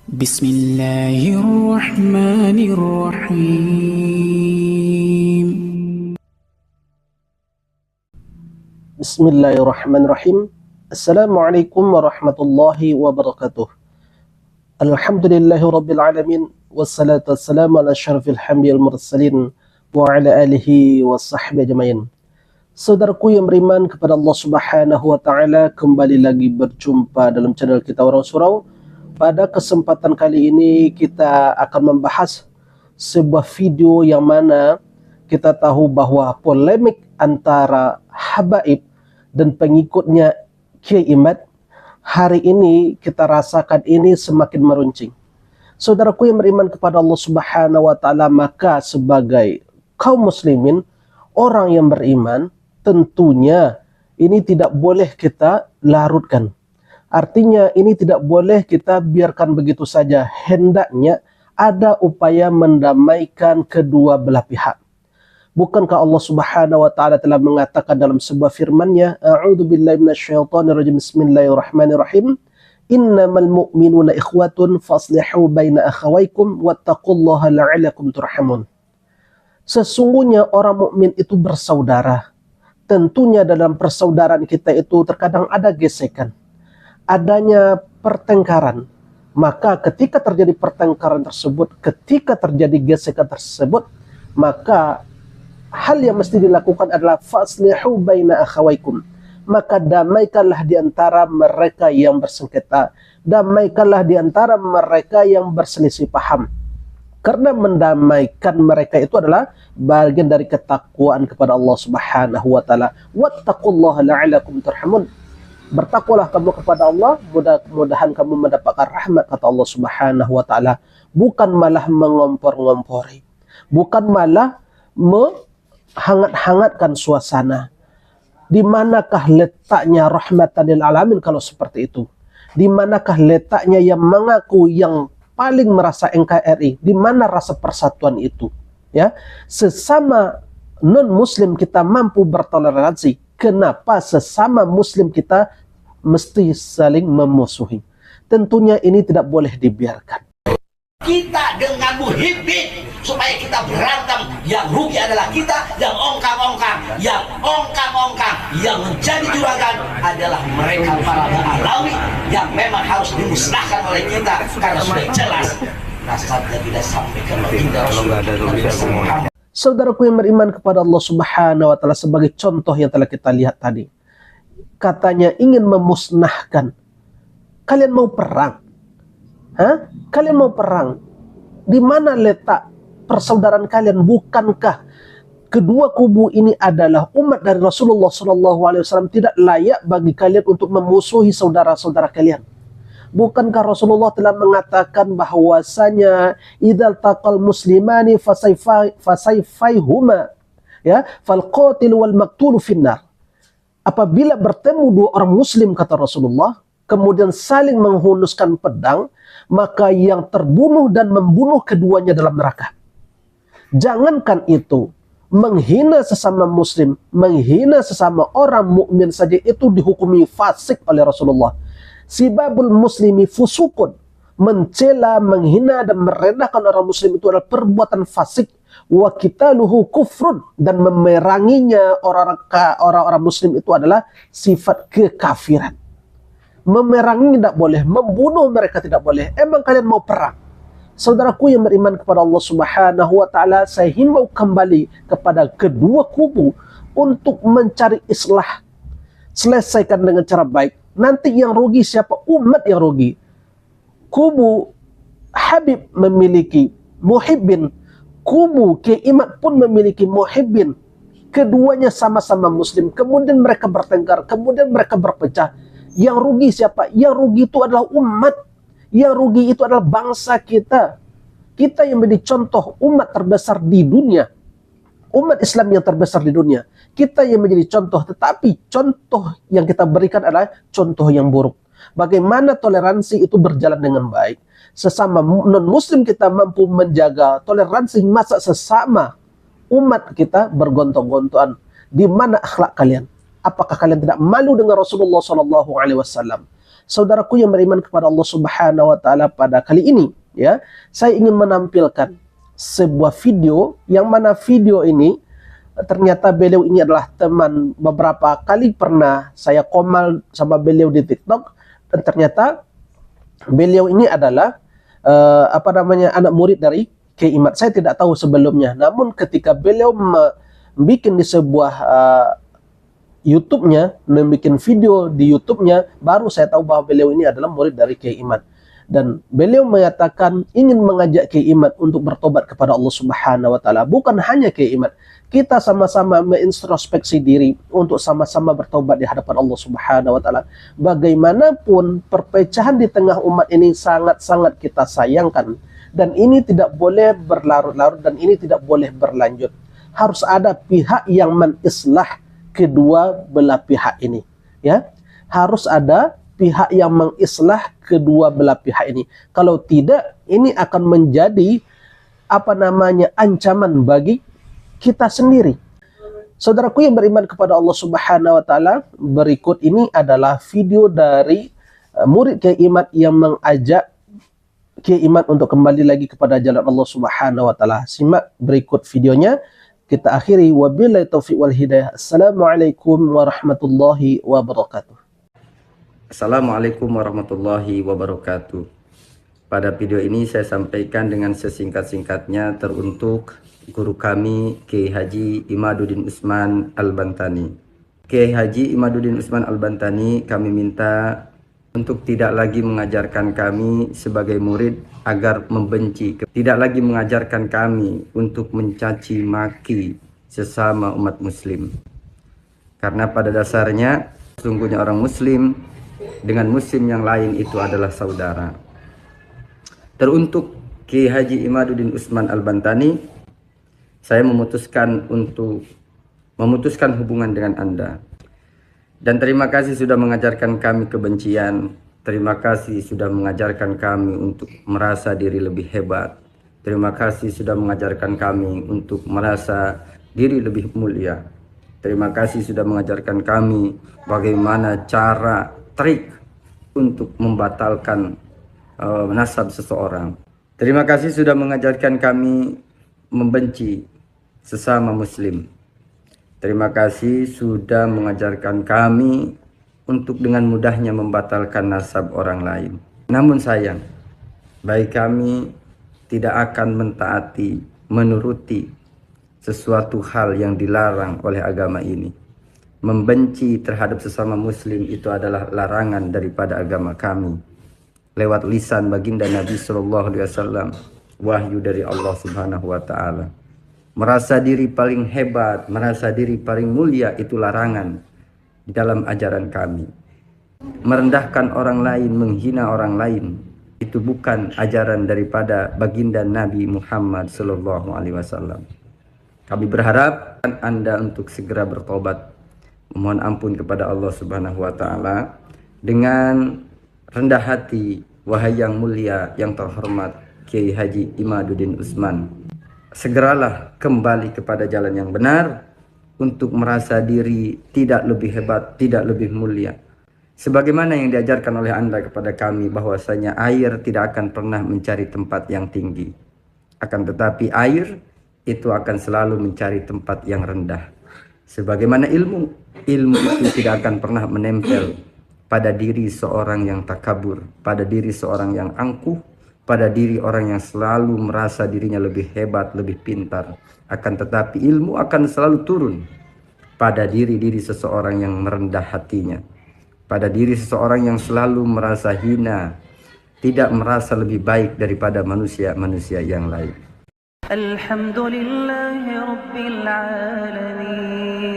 Bismillahirrahmanirrahim. Bismillahirrahmanirrahim. Assalamualaikum warahmatullahi wabarakatuh. Alhamdulillahi rabbil alamin. Wassalatu wassalamu ala asyrafil hamdil mursalin wa ala alihi wa sahbihi ajmain. Saudaraku yang beriman kepada Allah Subhanahu wa taala, kembali lagi berjumpa dalam channel kita Orang Surau. Pada kesempatan kali ini kita akan membahas sebuah video yang mana kita tahu bahwa polemik antara Habaib dan pengikutnya Kiai Imad hari ini kita rasakan ini semakin meruncing. Saudaraku yang beriman kepada Allah Subhanahu wa taala, maka sebagai kaum muslimin, orang yang beriman, tentunya ini tidak boleh kita larutkan. Artinya ini tidak boleh kita biarkan begitu saja. Hendaknya ada upaya mendamaikan kedua belah pihak. Bukankah Allah Subhanahu wa taala telah mengatakan dalam sebuah firman-Nya, A'udzubillahi minasyaitonirrajim, Bismillahirrahmanirrahim. Innamal mu'minuna ikhwatun faslihu baina akhawaykum wattaqullaha la'allakum turhamun. Sesungguhnya orang mukmin itu bersaudara. Tentunya dalam persaudaraan kita itu terkadang ada gesekan, adanya pertengkaran. Maka ketika terjadi pertengkaran tersebut, ketika terjadi gesekan tersebut, maka hal yang mesti dilakukan adalah faslihu baina akhawaykum. Maka damaikanlah di antara mereka yang bersengketa, damaikanlah di antara mereka yang berselisih paham. Karena mendamaikan mereka itu adalah bagian dari ketakwaan kepada Allah Subhanahu wa taala. Wattaqullaha la'allakum turhamun. Bertakwalah kamu kepada Allah, mudah-mudahan kamu mendapatkan rahmat, kata Allah Subhanahu wa taala. Bukan malah mengompor-ngompori, bukan malah menghangat-hangatkan suasana. Di manakah letaknya rahmatan lil alamin kalau seperti itu? Di manakah letaknya yang mengaku yang paling merasa NKRI? Di mana rasa persatuan itu? Ya, sesama non muslim kita mampu bertoleransi. Kenapa sesama muslim kita mesti saling memusuhi? Tentunya ini tidak boleh dibiarkan. Kita dengan muhibbin supaya kita berantem, yang rugi adalah kita, yang ongkang-ongkang, yang menjadi juragan adalah mereka para mu'alawi yang memang harus dimusnahkan oleh kita karena sudah jelas nasabnya tidak sampai ke baginda Rasulullah. Saudaraku yang beriman kepada Allah Subhanahu wa taala, sebagai contoh yang telah kita lihat tadi, katanya ingin memusnahkan. Kalian mau perang? Hah? Kalian mau perang? Di mana letak persaudaraan kalian? Bukankah kedua kubu ini adalah umat dari Rasulullah SAW? Tidak layak bagi kalian untuk memusuhi saudara-saudara kalian. Bukankah Rasulullah telah mengatakan bahwasanya idzal taqal muslimani fasayfaihuma, ya, fal qatil wal maqtul finnar. Apabila bertemu dua orang muslim, kata Rasulullah, kemudian saling menghunuskan pedang, maka yang terbunuh dan membunuh keduanya dalam neraka. Jangankan itu, menghina sesama muslim, menghina sesama orang mukmin saja itu dihukumi fasik oleh Rasulullah. Sibabul muslimi fusukun. Mencela, menghina dan merendahkan orang muslim itu adalah perbuatan fasik. Wa qitaluhu kufrun. Dan memeranginya orang-orang muslim itu adalah sifat kekafiran. Memerangi tidak boleh, membunuh mereka tidak boleh. Emang kalian mau perang? Saudaraku yang beriman kepada Allah Subhanahu wa taala, saya himbau kembali kepada kedua kubu untuk mencari islah. Selesaikan dengan cara baik. Nanti yang rugi siapa? Umat yang rugi. Kubu Habib memiliki muhibbin, kubu Kiai Imad pun memiliki muhibbin. Keduanya sama-sama muslim. Kemudian mereka bertengkar, kemudian mereka berpecah. Yang rugi siapa? Yang rugi itu adalah umat. Yang rugi itu adalah bangsa kita. Kita yang menjadi contoh umat terbesar di dunia, umat Islam yang terbesar di dunia. Kita yang menjadi contoh, tetapi contoh yang kita berikan adalah contoh yang buruk. Bagaimana toleransi itu berjalan dengan baik. Sesama non-muslim kita mampu menjaga toleransi, masa sesama umat kita bergontong-gontoan. Di mana akhlak kalian? Apakah kalian tidak malu dengan Rasulullah SAW? Saudaraku yang beriman kepada Allah Subhanahu wa taala, pada kali ini ya, saya ingin menampilkan sebuah video yang mana video ini ternyata beliau ini adalah teman, beberapa kali pernah saya komal sama beliau di TikTok, dan ternyata beliau ini adalah anak murid dari Kiai Imad. Saya tidak tahu sebelumnya, namun ketika beliau membuat di sebuah YouTube-nya, membuat video di YouTube-nya, baru saya tahu bahwa beliau ini adalah murid dari Kiai Imad. Dan beliau menyatakan ingin mengajak Kiai Imad untuk bertobat kepada Allah Subhanahu wa taala. Bukan hanya Kiai Imad, kita sama-sama mengintrospeksi diri untuk sama-sama bertobat di hadapan Allah Subhanahu wa taala. Bagaimanapun perpecahan di tengah umat ini sangat-sangat kita sayangkan, dan ini tidak boleh berlarut-larut, dan ini tidak boleh berlanjut. Harus ada pihak yang menislah kedua belah pihak ini, ya. Harus ada pihak yang mengislah kedua belah pihak ini. Kalau tidak, ini akan menjadi ancaman bagi kita sendiri. Saudaraku yang beriman kepada Allah Subhanahu wa taala, berikut ini adalah video dari murid Kiai Imad yang mengajak Kiai Imad untuk kembali lagi kepada jalan Allah Subhanahu wa taala. Simak berikut videonya. Kita akhiri wabillahi taufiq wal hidayah. Assalamualaikum warahmatullahi wabarakatuh. Assalamualaikum warahmatullahi wabarakatuh. Pada video ini saya sampaikan dengan sesingkat-singkatnya teruntuk guru kami Kiai Haji Imaduddin Usman Al-Bantani. Kiai Haji Imaduddin Usman Al-Bantani kami minta untuk tidak lagi mengajarkan kami sebagai murid agar membenci, tidak lagi mengajarkan kami untuk mencaci maki sesama umat muslim. Karena pada dasarnya sesungguhnya orang muslim dengan muslim yang lain itu adalah saudara. Teruntuk Kiai Haji Imaduddin Usman Al-Bantani, saya memutuskan untuk memutuskan hubungan dengan Anda. Dan terima kasih sudah mengajarkan kami kebencian. Terima kasih sudah mengajarkan kami untuk merasa diri lebih hebat. Terima kasih sudah mengajarkan kami untuk merasa diri lebih mulia. Terima kasih sudah mengajarkan kami bagaimana cara trik untuk membatalkan nasab seseorang. Terima kasih sudah mengajarkan kami membenci sesama muslim. Terima kasih sudah mengajarkan kami untuk dengan mudahnya membatalkan nasab orang lain. Namun sayang, baik kami tidak akan mentaati, menuruti sesuatu hal yang dilarang oleh agama ini. Membenci terhadap sesama muslim itu adalah larangan daripada agama kami. Lewat lisan baginda Nabi SAW, wahyu dari Allah Subhanahu wa taala. Merasa diri paling hebat, merasa diri paling mulia itu larangan di dalam ajaran kami. Merendahkan orang lain, menghina orang lain itu bukan ajaran daripada baginda Nabi Muhammad SAW. Kami berharap Anda untuk segera bertobat, memohon ampun kepada Allah Subhanahu wa taala dengan rendah hati. Wahai yang mulia, yang terhormat Kiai Haji Imaduddin Usman, segeralah kembali kepada jalan yang benar untuk merasa diri tidak lebih hebat, tidak lebih mulia. Sebagaimana yang diajarkan oleh Anda kepada kami bahwasanya air tidak akan pernah mencari tempat yang tinggi. Akan tetapi air itu akan selalu mencari tempat yang rendah. Sebagaimana ilmu itu tidak akan pernah menempel pada diri seorang yang takabur, pada diri seorang yang angkuh, pada diri orang yang selalu merasa dirinya lebih hebat, lebih pintar. Akan tetapi ilmu akan selalu turun pada diri-diri seseorang yang merendah hatinya, pada diri seseorang yang selalu merasa hina, tidak merasa lebih baik daripada manusia-manusia yang lain. Alhamdulillahi Rabbil Alamin.